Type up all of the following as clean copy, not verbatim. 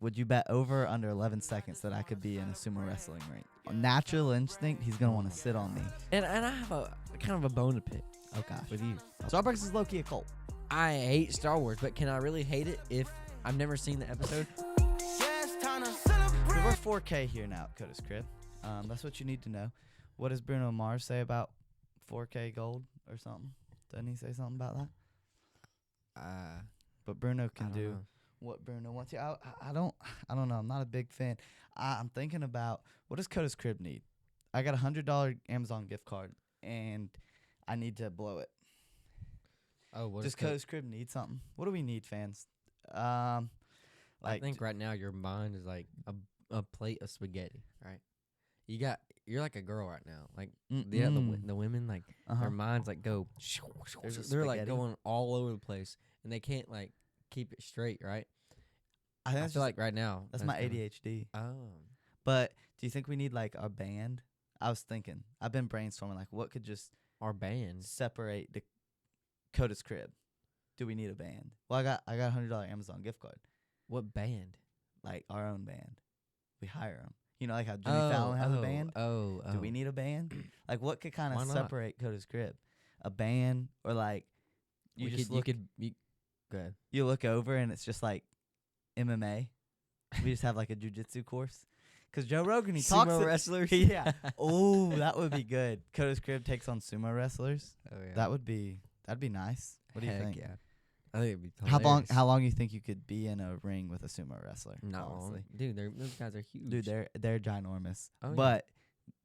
would you bet over or under 11 seconds that I could be in a sumo wrestling ring? Natural instinct, he's gonna want to sit on me. And I have a kind of a bone to pick. Oh gosh. With you. Starbucks is low-key a cult. I hate Star Wars, but can I really hate it if I've never seen the episode? So we're 4K here now at Coda's crib. That's what you need to know. What does Bruno Mars say about 4K gold or something? Doesn't he say something about that? But Bruno can do know. what Bruno wants. Yeah, I don't know. I'm not a big fan. I'm thinking about, what does Coda's crib need? I got a $100 Amazon gift card, and I need to blow it. Oh, what Does Coda's crib need something? What do we need, fans? I think right now your mind is like a plate of spaghetti, right? You're like a girl right now. Like the women, like their minds like go. They're like going all over the place, and they can't like keep it straight, right? I feel like right now that's my ADHD. Oh, but do you think we need like our band? I was thinking. I've been brainstorming like what could just our band separate the Coda's crib. Do we need a band? Well, I got a $100 Amazon gift card. What band? Like our own band. We hire them. You know, like how Jimmy Fallon has a band. Do we need a band? Like, what could kind of separate Coda's crib? A band, or like you go ahead. You look over and it's just like MMA. We just have like a jiu-jitsu course. Because Joe Rogan, he talks sumo wrestlers. Yeah. Oh, that would be good. Coda's crib takes on sumo wrestlers. Oh yeah. That'd be nice. What do you think? Yeah. I think it'd be hilarious. How long you think you could be in a ring with a sumo wrestler? Not long. Dude, those guys are huge. Dude, they're ginormous. Oh, but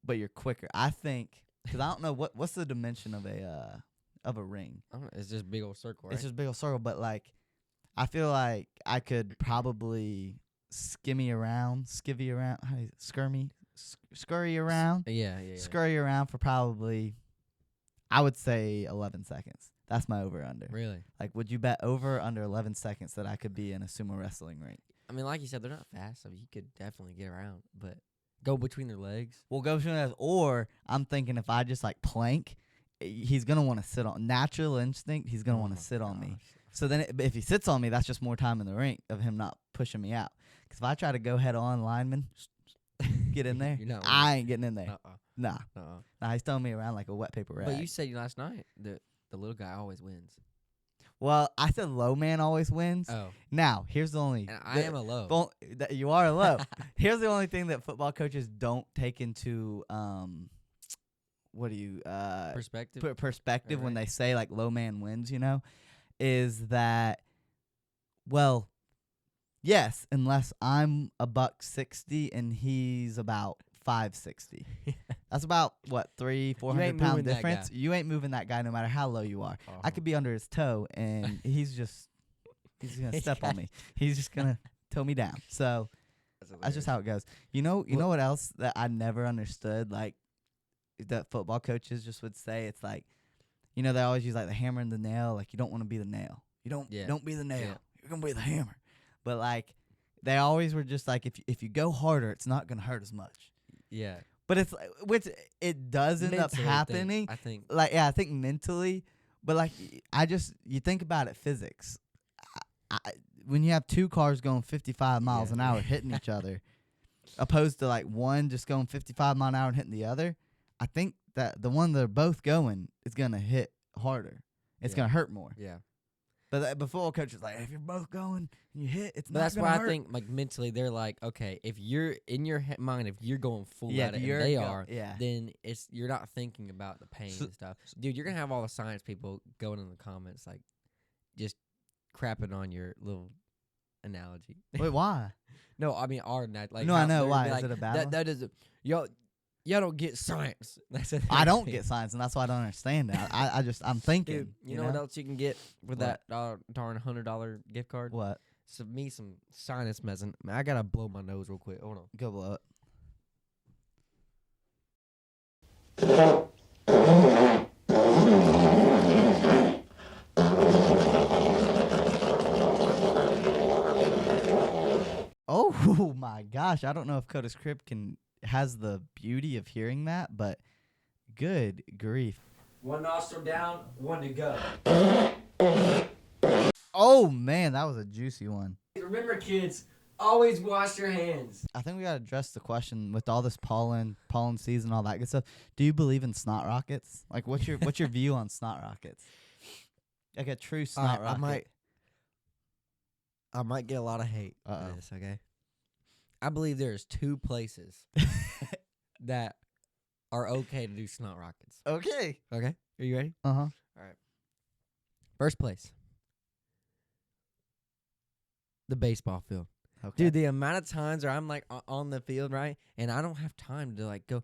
you're quicker. I think, because I don't know what's the dimension of a ring. I don't know, it's just big old circle, right? It's just big old circle, but like I feel like I could probably scurry around. Yeah. Scurry around for probably, I would say 11 seconds. That's my over-under. Really? Like, would you bet over or under 11 seconds that I could be in a sumo wrestling ring? I mean, like you said, they're not fast, so you could definitely get around. But go between their legs. We'll go between their legs. Or I'm thinking if I just, like, plank, he's going to want to sit on. Natural instinct, he's going to want to sit on me. So then if he sits on me, that's just more time in the ring of him not pushing me out. Because if I try to go head-on lineman, get in there, I ain't getting in there. Nah, he's throwing me around like a wet paper rag. But you said last night that the little guy always wins. Well, I said low man always wins. Oh. Now, here's the only... And I am a low. You are a low. Here's the only thing that football coaches don't take into... perspective? Perspective when they say, like, low man wins, you know, is that, well, yes, unless I'm $160 and he's about 560. That's about, what, 300-400 pound difference? You ain't moving that guy no matter how low you are. I could be under his toe, and he's going to step on me. He's just going to toe me down. So that's just how it goes. You know what else that I never understood, like, that football coaches just would say? It's like, you know, they always use, like, the hammer and the nail. Like, you don't want to be the nail. You don't be the nail. Yeah. You're going to be the hammer. But, like, they always were just like, if you go harder, it's not going to hurt as much. Yeah. But it's which it does end up happening. I think. Like, yeah, I think mentally. But, like, you think about it, physics. When you have two cars going 55 miles an hour hitting each other, opposed to, like, one just going 55 miles an hour and hitting the other, I think that the one they're both going is going to hit harder. It's going to hurt more. Yeah. But before coach is like, if you're both going and you hit, it's but not that's gonna why hurt. I think, like, mentally they're like, okay, if you're in your mind, if you're going full at it, and they are, then you're not thinking about the pain and stuff. Dude, you're gonna have all the science people going in the comments like, just crapping on your little analogy. Wait, why? No, I mean our like. No, I know why. Is it a bad one? That is y'all don't get science. I don't get science, and that's why I don't understand it. I'm thinking. Dude, you know what else you can get with that darn $100 gift card? What? Some sinus medicine. Man, I gotta blow my nose real quick. Hold on. Go blow it. Oh my gosh! I don't know if Coda's crib has the beauty of hearing that, but good grief. One nostril down, one to go. Oh man, that was a juicy one. Remember, kids, Always wash your hands. I think we gotta address the question with all this pollen season, all that good stuff. Do you believe in snot rockets? Like, what's your view on snot rockets? Like a true snot rocket. I might get a lot of hate for this. Okay, I believe there's 2 places that are okay to do snot rockets. Okay. Okay, are you ready? Uh huh. All right. First place, the baseball field. Okay. Dude, the amount of times where I'm like on the field, right, and I don't have time to like go,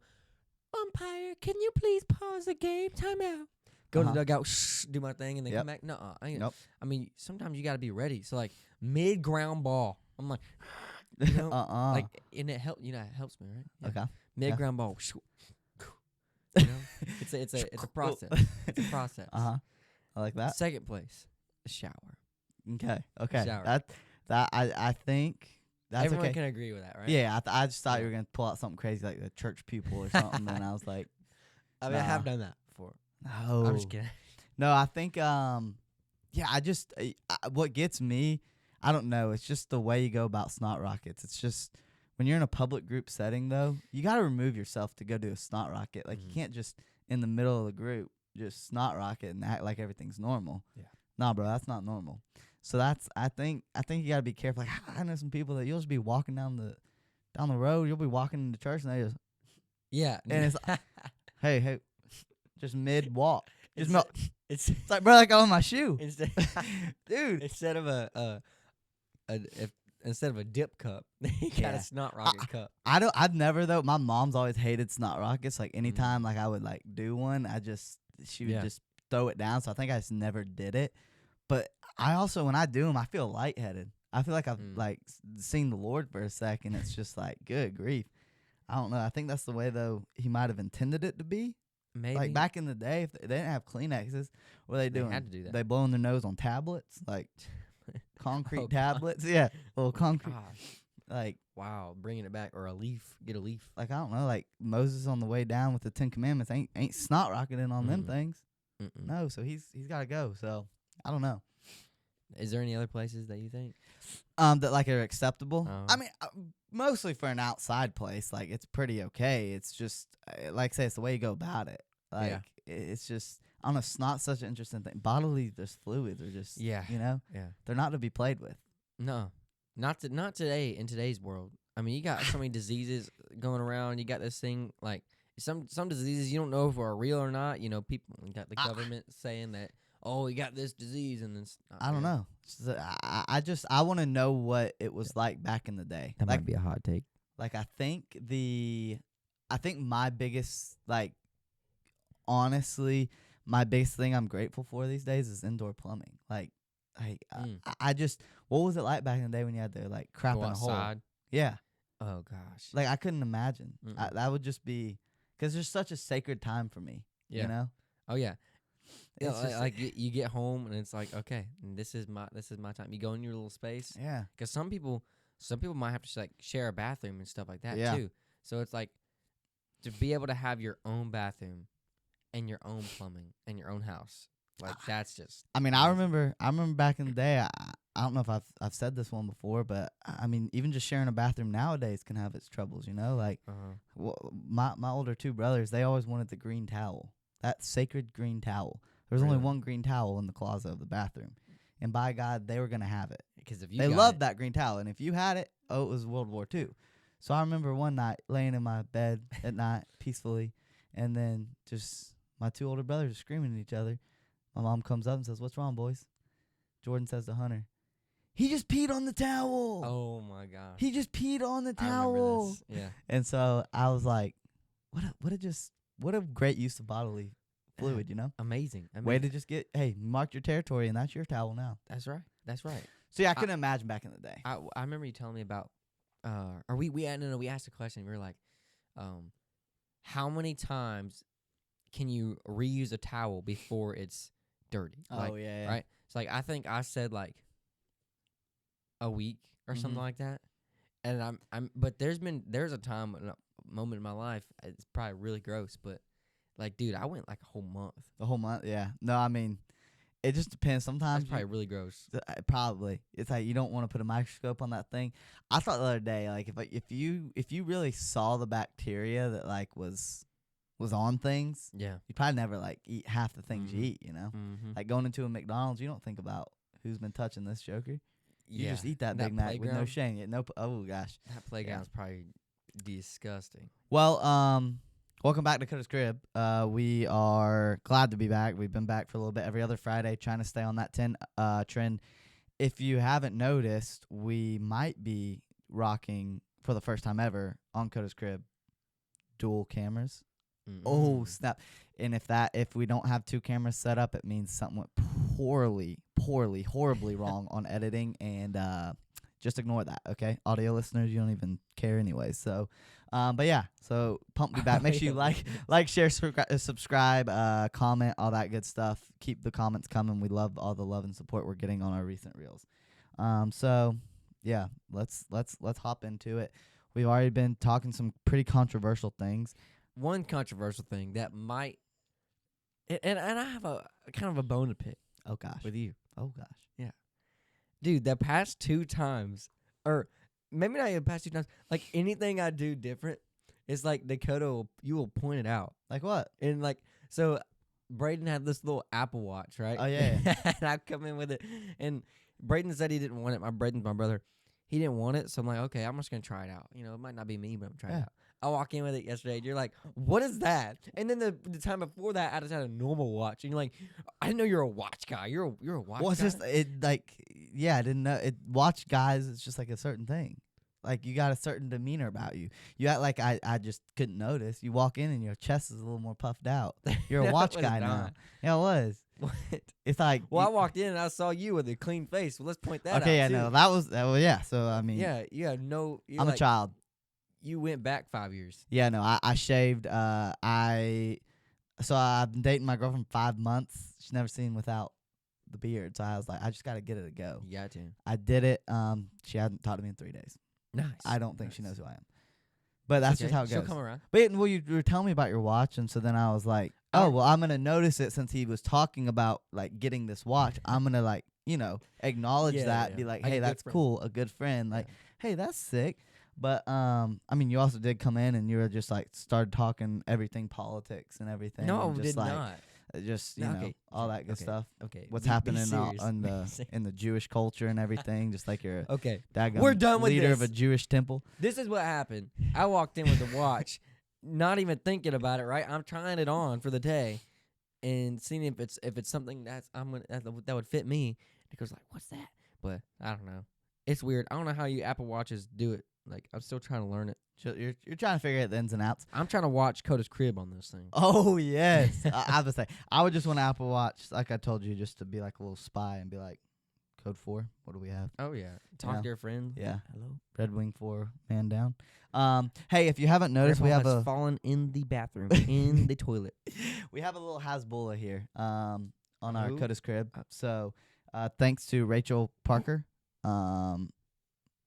umpire, can you please pause the game? Time out. Go to the dugout, do my thing, and then come back. Nuh-uh. Nope. I mean, sometimes you got to be ready. So like mid ground ball, I'm like, you know, like, and it help. You know, it helps me, right? Yeah. Okay. Mid ground ball. You know, it's a process. It's a process. I like that. Second place, the shower. Okay. Shower. I think that's Everyone okay. can agree with that, right? Yeah, I just thought you were gonna pull out something crazy like the church pupil or something, and I was like, I mean, I have done that before. no, I'm just kidding. No, I think yeah, I just what gets me, I don't know, it's just the way you go about snot rockets. It's just when you're in a public group setting though, you got to remove yourself to go do a snot rocket. Like you can't just in the middle of the group just snot rocket and act like everything's normal. Yeah. Nah, bro, that's not normal. So that's I think you got to be careful. Like I know some people that you'll just be walking down the road, you'll be walking into church and they just and it's hey, just mid walk. It's like, bro, like on my shoe. Dude. Instead of a dip cup, he got a snot rocket cup. I've never though. My mom's always hated snot rockets. Like anytime like I would like do one, she would just throw it down. So I think I just never did it. But I also when I do them, I feel lightheaded. I feel like I've like seen the Lord for a second. It's just like good grief. I don't know. I think that's the way though He might have intended it to be. Maybe. Like back in the day, if they didn't have Kleenexes, what are they doing? They had to do that. They blowing their nose on tablets, like concrete tablets. Yeah, little concrete. Gosh. Like wow, bringing it back or a leaf. Get a leaf. Like I don't know. Like Moses on the way down with the 10 Commandments ain't snot rocketing on them things. No, so he's got to go. So I don't know. Is there any other places that you think that like are acceptable? I mean, mostly for an outside place, like it's pretty okay. It's just like I say, it's the way you go about it. Like it's just I don't know. Snot's such an interesting thing. Bodily just fluids are just you know they're not to be played with. No, not today in today's world. I mean, you got so many diseases going around. You got this thing like some diseases you don't know if are real or not. You know, people got the government saying that. Oh, you got this disease, and then I don't know. I want to know what it was like back in the day. That might be a hot take. Like I think my biggest honestly, my biggest thing I'm grateful for these days is indoor plumbing. I just what was it like back in the day when you had to like crap in a hole? Yeah. Oh gosh. Like I couldn't imagine. That would just be because there's such a sacred time for me. Yeah. You know. Oh yeah. Yeah, like you get home and it's like, okay, this is my time. You go in your little space. Yeah. Because some people might have to like share a bathroom and stuff like that too. So it's like to be able to have your own bathroom and your own plumbing and your own house. Like that's just. I mean, amazing. I remember back in the day. I don't know if I've said this one before, but I mean, even just sharing a bathroom nowadays can have its troubles. You know, like my older 2 brothers, they always wanted the green towel, that sacred green towel. There was only one green towel in the closet of the bathroom. And by God, they were going to have it. Because if they loved that green towel. And if you had it, it was World War II. So I remember one night laying in my bed at night peacefully. And then just my 2 older brothers are screaming at each other. My mom comes up and says, "What's wrong, boys?" Jordan says to Hunter, "He just peed on the towel." Oh, my gosh. He just peed on the towel. I remember this. Yeah. And so I was like, what a great use of bodily fluid, you know? Amazing. Way to just mark your territory, and that's your towel now. That's right. So yeah, I couldn't imagine back in the day. I remember you telling me about, or we asked a question. We were like, how many times can you reuse a towel before it's dirty? Oh yeah. Right. So like I think I said like a week or something like that, and but there's a moment in my life. It's probably really gross, but. Like, dude, I went like a whole month. The whole month, yeah. No, I mean, It just depends. Sometimes That's probably really gross. Probably. It's like you don't want to put a microscope on that thing. I thought the other day, like if you really saw the bacteria that like was on things, Yeah. you probably never like eat half the things you eat. You know, like going into a McDonald's, you don't think about who's been touching this joker. You just eat that Big Mac with no shame. Oh gosh, that playground's probably disgusting. Well, welcome back to Coda's Crib. We are glad to be back. We've been back for a little bit every other Friday, trying to stay on that 10 trend. If you haven't noticed, we might be rocking for the first time ever on Coda's Crib dual cameras. Oh snap! And if we don't have two cameras set up, it means something went horribly wrong on editing, and just ignore that, okay? Audio listeners, you don't even care anyway. So, but yeah, so pumped to be back. Make sure you like, share, subscribe, comment, all that good stuff. Keep the comments coming. We love all the love and support we're getting on our recent reels. So yeah, let's hop into it. We've already been talking some pretty controversial things. One controversial thing that might, and I have a kind of a bone to pick. Oh gosh, with you. Oh gosh, yeah, dude. The past 2 times, or maybe not even past 2 times, like anything I do different, it's like Dakota you will point it out. Like what? And like so, Braden had this little Apple Watch, right? Oh yeah. And I come in with it, and Braden said he didn't want it. Braden's my brother. He didn't want it, so I'm like, okay, I'm just gonna try it out. You know, it might not be me, but I'm trying it out. I walk in with it yesterday, and you're like, what is that? And then the time before that, I just had a normal watch, and you're like, I didn't know you're a watch guy. You're a watch guy? Well, it's just, I didn't know. Watch guys, it's just like a certain thing. Like, you got a certain demeanor about you. You act like I just couldn't notice. You walk in, and your chest is a little more puffed out. You're a watch guy now. Yeah, it was. What? It's like... Well, I walked in, and I saw you with a clean face. Well, let's point that out, Okay, yeah, too. no, that was... Well, yeah, so, I mean... Yeah, you have no... I'm a child. You went back 5 years. Yeah, no, I shaved. So I've been dating my girlfriend 5 months. She's never seen without the beard. So I was like, I just got to get it a go. You got to. I did it. She hadn't talked to me in 3 days. Nice. I don't think she knows who I am. But that's just how it goes. She'll come around. But well, you were telling me about your watch, and so then I was like, oh, well, I'm gonna notice it since he was talking about like getting this watch. I'm gonna like, acknowledge that, yeah. Be like, hey, that's cool, a good friend. Like, hey, that's sick. But I mean, you also did come in and you were just like started talking everything politics and everything. No, and just did not. Just all that good stuff. Okay, what's happening in the Jewish culture and everything. Just like you're we're done with leader this. of a Jewish temple. This is what happened. I walked in with the watch, not even thinking about it. Right, I'm trying it on for the day, and seeing if it's something that would fit me. He goes like, "What's that?" But I don't know. It's weird. I don't know how you Apple Watches do it. Like, I'm still trying to learn it. You're trying to figure out the ins and outs. I'm trying to watch Coda's Crib on this thing. Oh, yes. I was say I would just want an Apple Watch, like I told you, just to be like a little spy and be like, code 4, what do we have? Oh, yeah. Talk to your friend. Yeah. Hello. Red Wing 4, man down. Hey, if you haven't noticed, Grandpa we have has fallen in the bathroom, in the toilet. We have a little Hasbulla here on our Coda's Crib. So thanks to Rachel Parker.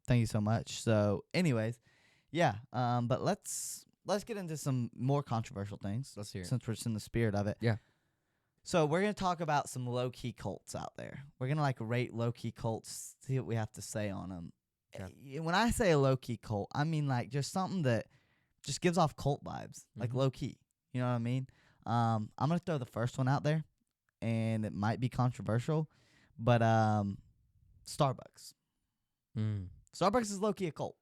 Thank you so much. So, anyways, yeah. But let's get into some more controversial things. Let's hear it. Since we're just in the spirit of it. Yeah. So we're gonna talk about some low key cults out there. We're gonna like rate low key cults, see what we have to say on them. Yeah. When I say a low key cult, I mean like just something that just gives off cult vibes, like low key. You know what I mean? I'm gonna throw the first one out there, and it might be controversial, but Starbucks. Starbucks is low key a cult,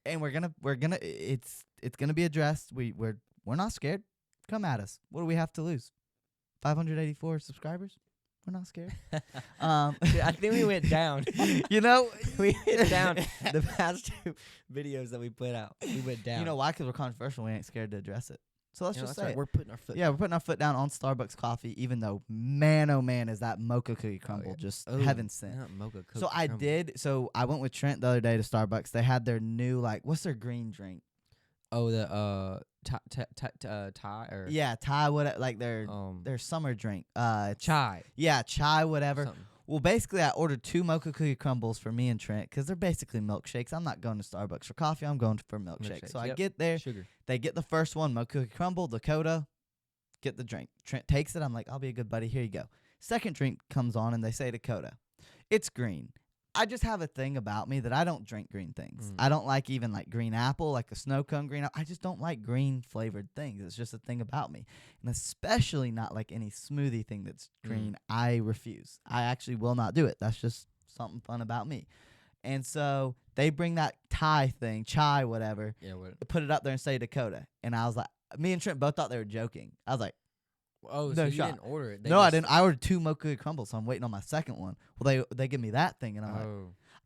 and we're gonna it's gonna be addressed. We're not scared. Come at us. What do we have to lose? 584 subscribers. We're not scared. I think we went down. We went down the past 2 videos that we put out. We went down. You know why? Because we're controversial. We ain't scared to address it. So let's just say it. We're putting our foot. Yeah, we're putting our foot down on Starbucks coffee, even though, man, oh man, is that mocha cookie crumble just heaven sent. Not mocha cookie So I crumble. did. So I went with Trent the other day to Starbucks. They had their new what's their green drink? Oh, the Thai or Thai what like their summer drink. chai. Yeah, chai whatever. Something. Well, basically, I ordered 2 mocha cookie crumbles for me and Trent because they're basically milkshakes. I'm not going to Starbucks for coffee. I'm going for milkshakes. So I get there. Sugar. They get the first one, mocha cookie crumble, the Coda, get the drink. Trent takes it. I'm like, I'll be a good buddy. Here you go. Second drink comes on, and they say to Coda, it's green. I just have a thing about me that I don't drink green things. I don't like even like green apple, like a snow cone green apple. I just don't like green flavored things. It's just a thing about me. And especially not like any smoothie thing that's green. I refuse. I actually will not do it. That's just something fun about me. And so they bring that Thai thing, chai, whatever, put it up there and say Dakota. And I was like, me and Trent both thought they were joking. I was like, oh, no so you shot. didn't order it? No, I didn't. I ordered 2 mocha crumbles, so I'm waiting on my second one. Well, they give me that thing, and I'm like,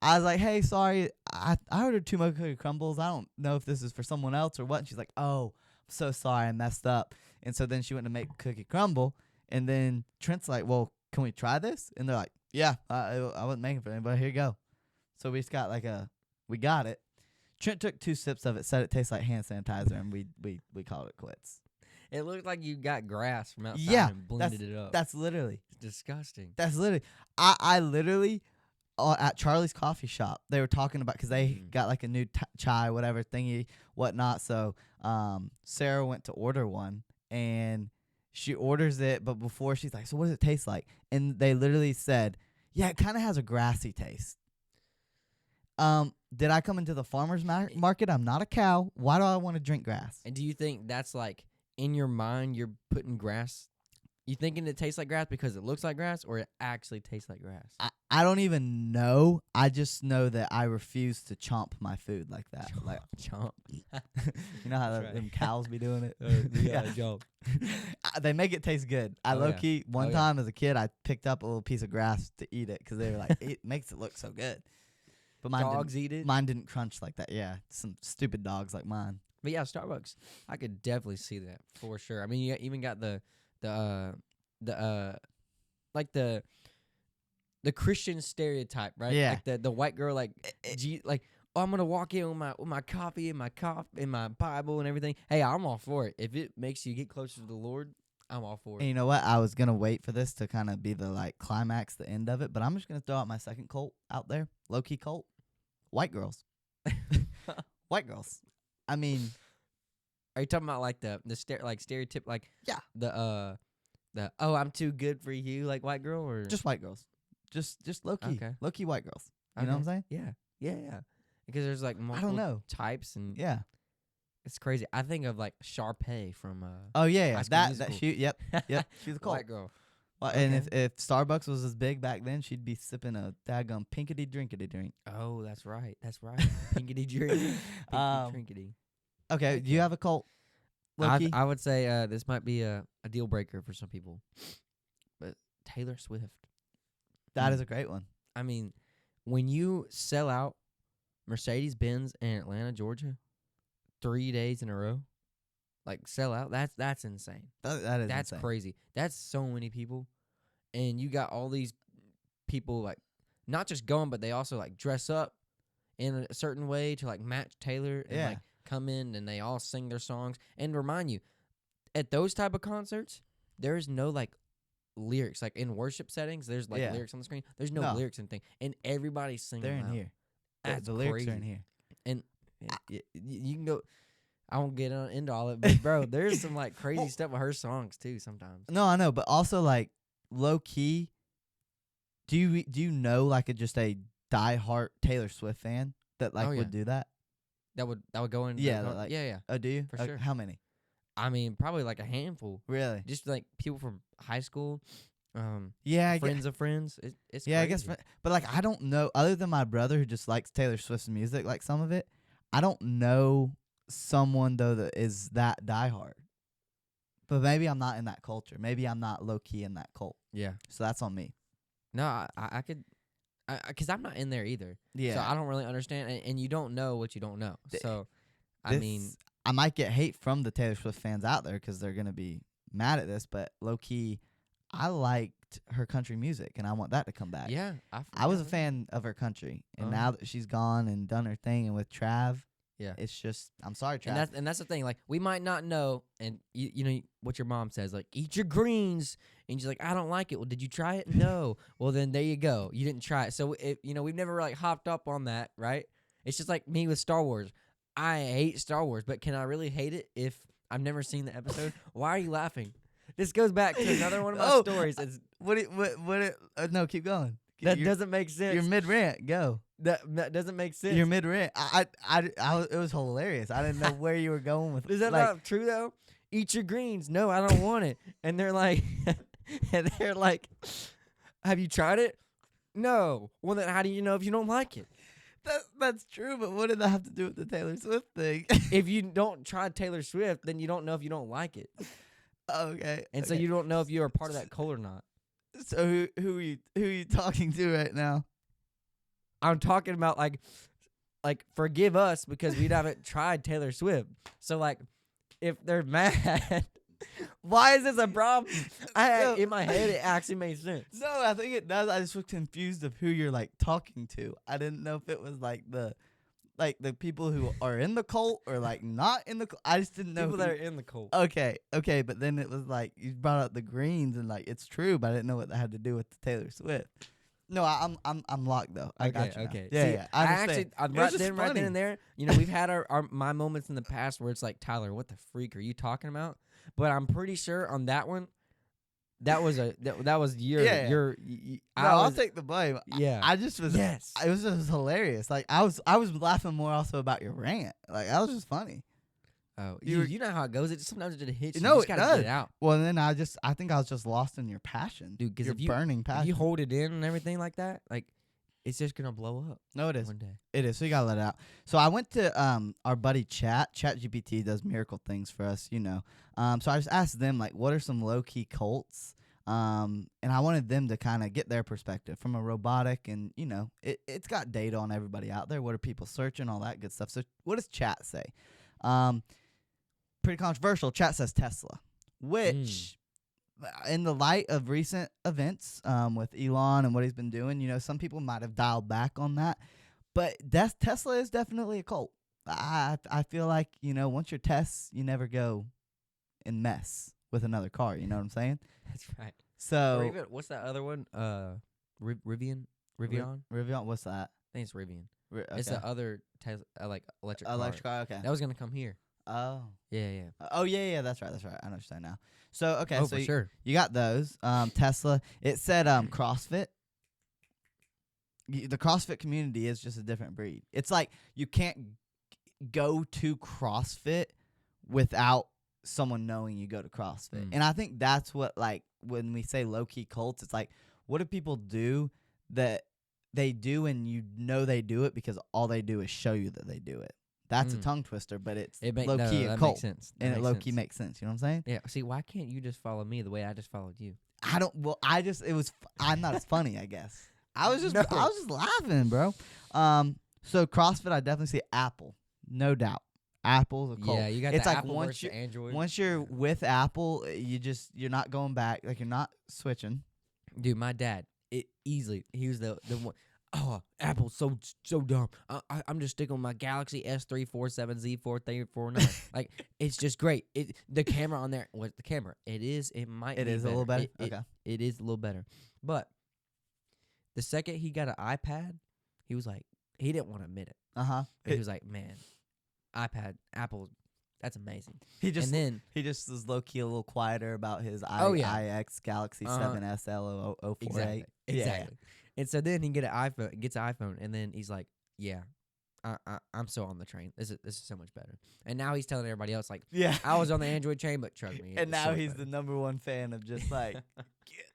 I was like, hey, sorry, I ordered 2 mocha crumbles. I don't know if this is for someone else or what. And she's like, oh, I'm so sorry, I messed up. And so then she went to make cookie crumble, and then Trent's like, well, can we try this? And they're like, yeah, I wasn't making it for anybody. Here you go. So we just got we got it. Trent took 2 sips of it, said it tastes like hand sanitizer, and we called it quits. It looked like you got grass from outside and blended it up. That's literally. It's disgusting. That's literally. I literally, at Charlie's coffee shop, they were talking about, because they got like a new chai, whatever thingy, whatnot. So Sarah went to order one, and she orders it, but before she's like, so what does it taste like? And they literally said, yeah, it kind of has a grassy taste. Did I come into the farmer's market? I'm not a cow. Why do I want to drink grass? And do you think that's like, in your mind, you're putting grass? You thinking it tastes like grass because it looks like grass, or it actually tastes like grass? I don't even know. I just know that I refuse to chomp my food like that. Like chomp. You know how them cows be doing it? Yeah, chomp. They make it taste good. Low-key, one time as a kid, I picked up a little piece of grass to eat it because they were like, it makes it look so good. But dogs eat it? Mine didn't crunch like that. Yeah, some stupid dogs like mine. But yeah, Starbucks, I could definitely see that for sure. I mean, you even got the Christian stereotype, right? Yeah. Like the white girl, like oh, I'm gonna walk in with my coffee and my Bible and everything. Hey, I'm all for it. If it makes you get closer to the Lord, I'm all for it. And you know what? I was gonna wait for this to kind of be the like climax, the end of it, but I'm just gonna throw out my second cult out there, low key cult, white girls, white girls. I mean, are you talking about like the stereotype, like the oh, I'm too good for you, like white girl, or just white girls, just low key, low key white girls. You know what I'm saying? Yeah. Because there's like multiple types, and it's crazy. I think of like Sharpay from that she yep she's a cult white girl. Well, and if Starbucks was as big back then, she'd be sipping a daggum pinkety drinkety drink. Oh, that's right. Pinkety drink. Drinkety. Okay, do you have a cult? I would say this might be a deal breaker for some people, but Taylor Swift. That is a great one. I mean, when you sell out Mercedes-Benz in Atlanta, Georgia, 3 days in a row, like sell out, that's insane. That's insane. Crazy. That's so many people, and you got all these people like not just going, but they also like dress up in a certain way to like match Taylor and like come in, and they all sing their songs. And remind you, at those type of concerts, there's no like lyrics. Like in worship settings, there's like lyrics on the screen. There's no lyrics and thing, and everybody's singing. They're in here. The lyrics are in here, and you can go. I won't get into all it, but bro, there's some like crazy stuff with her songs too sometimes. No, I know, but also like low key. Do you know like just a diehard Taylor Swift fan that like would do that? That would go in. Yeah. Oh, do you? For sure. How many? I mean, probably like a handful. Really? Just like people from high school. Friends of friends. It's crazy. I guess. But like, I don't know. Other than my brother who just likes Taylor Swift's music, like some of it, I don't know someone though that is that diehard. But maybe I'm not in that culture. Maybe I'm not low key in that cult. Yeah. So that's on me. No, I could, because I'm not in there either. Yeah. So I don't really understand, and you don't know what you don't know. So, I mean, I might get hate from the Taylor Swift fans out there because they're gonna be mad at this. But low key, I liked her country music, and I want that to come back. Yeah. I was a fan of her country, and now that she's gone and done her thing, and with Trav. Yeah, it's just I'm sorry, Trav. And that's the thing. Like we might not know, and you know what your mom says, like eat your greens, and she's like, I don't like it. Well, did you try it? No. Well, then there you go. You didn't try it. So we've never like hopped up on that, right? It's just like me with Star Wars. I hate Star Wars, but can I really hate it if I've never seen the episode? Why are you laughing? This goes back to another one of my stories. It's, no, keep going. That doesn't make sense. You're mid rant. Go. That doesn't make sense. You're mid rant. It was hilarious. I didn't know where you were going with. Is that not true though? Eat your greens. No, I don't want it. And they're like, have you tried it? No. Well, then how do you know if you don't like it? That's true, but what did that have to do with the Taylor Swift thing? If you don't try Taylor Swift, then you don't know if you don't like it. Okay. And so you don't know if you're a part of that cult or not. So who are you talking to right now? I'm talking about like forgive us because we haven't tried Taylor Swift. So like if they're mad, why is this a problem? In my head it actually made sense. No, I think it does. I just was confused of who you're like talking to. I didn't know if it was like the people who are in the cult or like not in the cult. I just didn't know people that are in the cult. Okay, but then it was like you brought up the greens and like it's true, but I didn't know what that had to do with the Taylor Swift. No, I'm locked though. I got you. Okay. Yeah, See, yeah. I understand. Right then and there. You know, we've had my moments in the past where it's like, Tyler, what the freak are you talking about? But I'm pretty sure on that one, that was your. I'll take the blame. Yeah, I just was. Yes, it was just hilarious. Like I was laughing more also about your rant. Like that was just funny. Oh, you know how it goes. Sometimes it just hits you. No, you just gotta get it out. Well, then I think I was just lost in your passion, dude. Because if you burning passion, if you hold it in and everything like that, like it's just gonna blow up. No, it is. One day. It is. So you gotta let it out. So I went to our buddy ChatGPT does miracle things for us, you know. So I just asked them like, what are some low key cults? And I wanted them to kind of get their perspective from a robotic, and you know, it's got data on everybody out there. What are people searching? All that good stuff. So what does Chat say? Pretty controversial. Chat says Tesla, which in the light of recent events with Elon and what he's been doing, you know, some people might have dialed back on that. But Tesla is definitely a cult. I feel like, you know, once you're Tess, you never go and mess with another car. You know what I'm saying? That's right. So or even, what's that other one? Rivian? Rivian, what's that? I think it's Rivian. Okay. It's the other like electric car. Okay. That was going to come here. Oh. Yeah. Oh, yeah, that's right. I understand now. So, okay. Oh, so for sure. You got those. Tesla. It said CrossFit. The CrossFit community is just a different breed. It's like you can't go to CrossFit without someone knowing you go to CrossFit. And I think that's what, like, when we say low-key cults, it's like, what do people do that they do and you know they do it because all they do is show you that they do it? That's a tongue twister, but it's low-key a cult. Makes sense. And it low-key makes sense. You know what I'm saying? Yeah. See, why can't you just follow me the way I just followed you? I'm not as funny, I guess. I was just laughing, bro. So CrossFit, I definitely see Apple, no doubt. Apple's a cult. Yeah, you got it's the like Apple versus Android. Once you're with Apple, you're not going back. Like you're not switching. Dude, my dad, he was the one. Oh, Apple's so dumb. I'm just sticking with my Galaxy S347Z4349. Like it's just great. The camera on there. What's the camera? It is a little better. Okay. It is a little better. But the second he got an iPad, he was like, he didn't want to admit it. He was like, man, iPad, Apple, that's amazing. He just was low key a little quieter about his iX Galaxy 7 SL 048. Exactly. Yeah. And so then he gets an iPhone, and then he's like, yeah, I'm so on the train. This is so much better. And now he's telling everybody else, like, I was on the Android train, but trust me. And now he's the number one fan of just like, get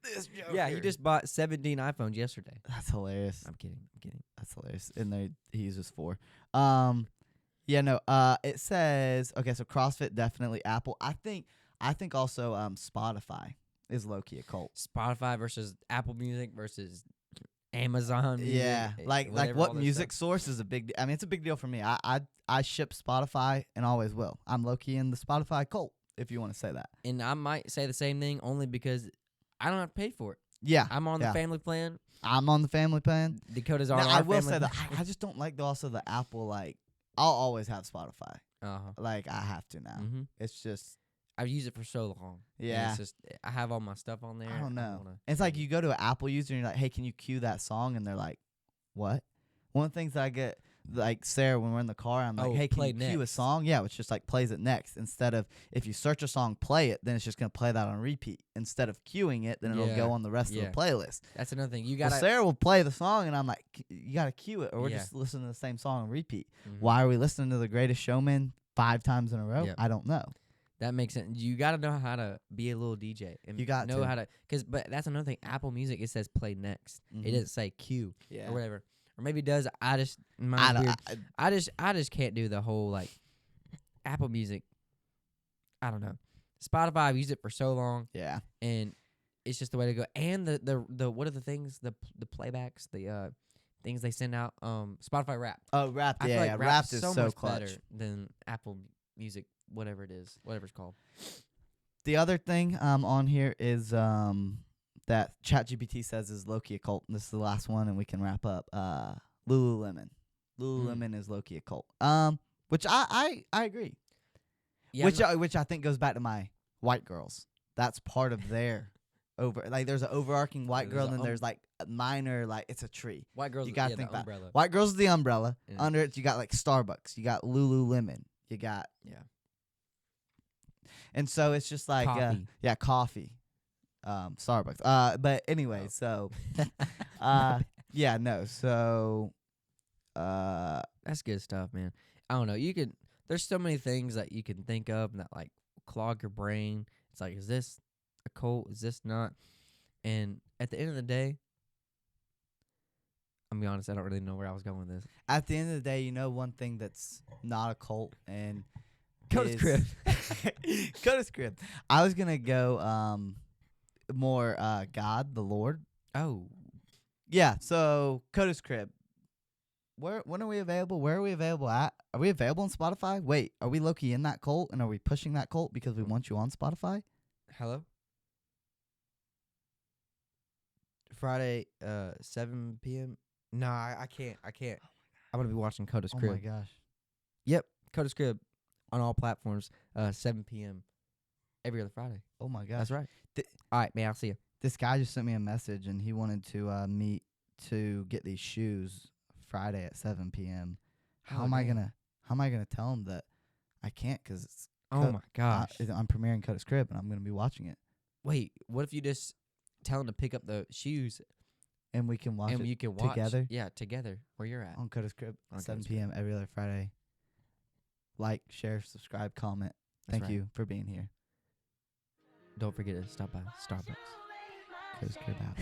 this joke. Yeah, he just bought 17 iPhones yesterday. That's hilarious. I'm kidding. That's hilarious. And he uses 4. It says, okay, so CrossFit, definitely Apple. I think also Spotify is low-key a cult. Spotify versus Apple Music versus Amazon Music. Yeah, like what music source is a big deal. I mean, it's a big deal for me. I ship Spotify and always will. I'm low-key in the Spotify cult, if you want to say that. And I might say the same thing only because I don't have to pay for it. Yeah. I'm on the family plan. I'm on the family plan. Dakota's on our I will family say plan. that I just don't like the Apple, like, I'll always have Spotify. Like, I have to now. It's just... I've used it for so long. Yeah. It's just, I have all my stuff on there. I don't know. It's like you go to an Apple user and you're like, hey, can you cue that song? And they're like, what? One of the things that I get like Sarah, when we're in the car, I'm like, hey, can you cue a song? Yeah, it's just like plays it next. Instead of if you search a song, play it, then it's just gonna play that on repeat. Instead of queuing it, then it'll go on the rest of the playlist. That's another thing. You gotta. Sarah will play the song, and I'm like, you gotta cue it, or we're just listening to the same song on repeat. Why are we listening to The Greatest Showman 5 times in a row? I don't know. That makes sense. You got to know how to be a little DJ. And you got know how to, but that's another thing. Apple Music, it says play next. It doesn't say cue or whatever. Or maybe it does. I just can't do the whole like Apple Music. I don't know. Spotify, I've used it for so long. Yeah. And it's just the way to go. And the what are the things, the playbacks, the things they send out? Spotify Wrapped. Oh, Wrapped. Yeah, Wrapped is so much clutch. better than Apple Music, whatever it's called. The other thing on here is that ChatGPT says is low-key occult. This is the last one, and we can wrap up. Lululemon. Lululemon is low-key occult. Which I agree. Yeah, which I think goes back to my white girls. That's part of their there's an overarching white girl, and then there's like a minor, like it's a tree. White girls, you gotta think about umbrella. White girls is the umbrella. Yeah. Under it, you got like Starbucks. You got Lululemon. You got and so it's just like coffee. Starbucks. But anyway, so so that's good stuff, man. I don't know. There's so many things that you can think of that like clog your brain. It's like, is this a cult? Is this not? And at the end of the day, I'm gonna be honest, I don't really know where I was going with this. At the end of the day, one thing that's not a cult and Coda's crib. Coda's crib. I was gonna go more God, the Lord. Oh. Yeah, so Coda's crib. When are we available? Where are we available at? Are we available on Spotify? Wait, are we low-key in that cult, and are we pushing that cult because we want you on Spotify? Hello? Friday, 7 p.m.? No, I can't. I'm going to be watching Coda's Crib. Oh, my gosh. Yep, Coda's Crib on all platforms, 7 p.m. every other Friday. Oh, my gosh. That's right. All right, man, I'll see you. This guy just sent me a message, and he wanted to meet to get these shoes Friday at 7 p.m. How am I gonna tell him that I can't? Because it's my gosh, I'm premiering Coda's Crib, and I'm gonna be watching it. Wait, what if you just tell him to pick up the shoes, and we can watch it you can watch together? Yeah, together where you're at on Coda's Crib at 7 p.m. every other Friday. Like, share, subscribe, comment. Thank you for being here. Don't forget to stop by Starbucks. Coda's Crib out.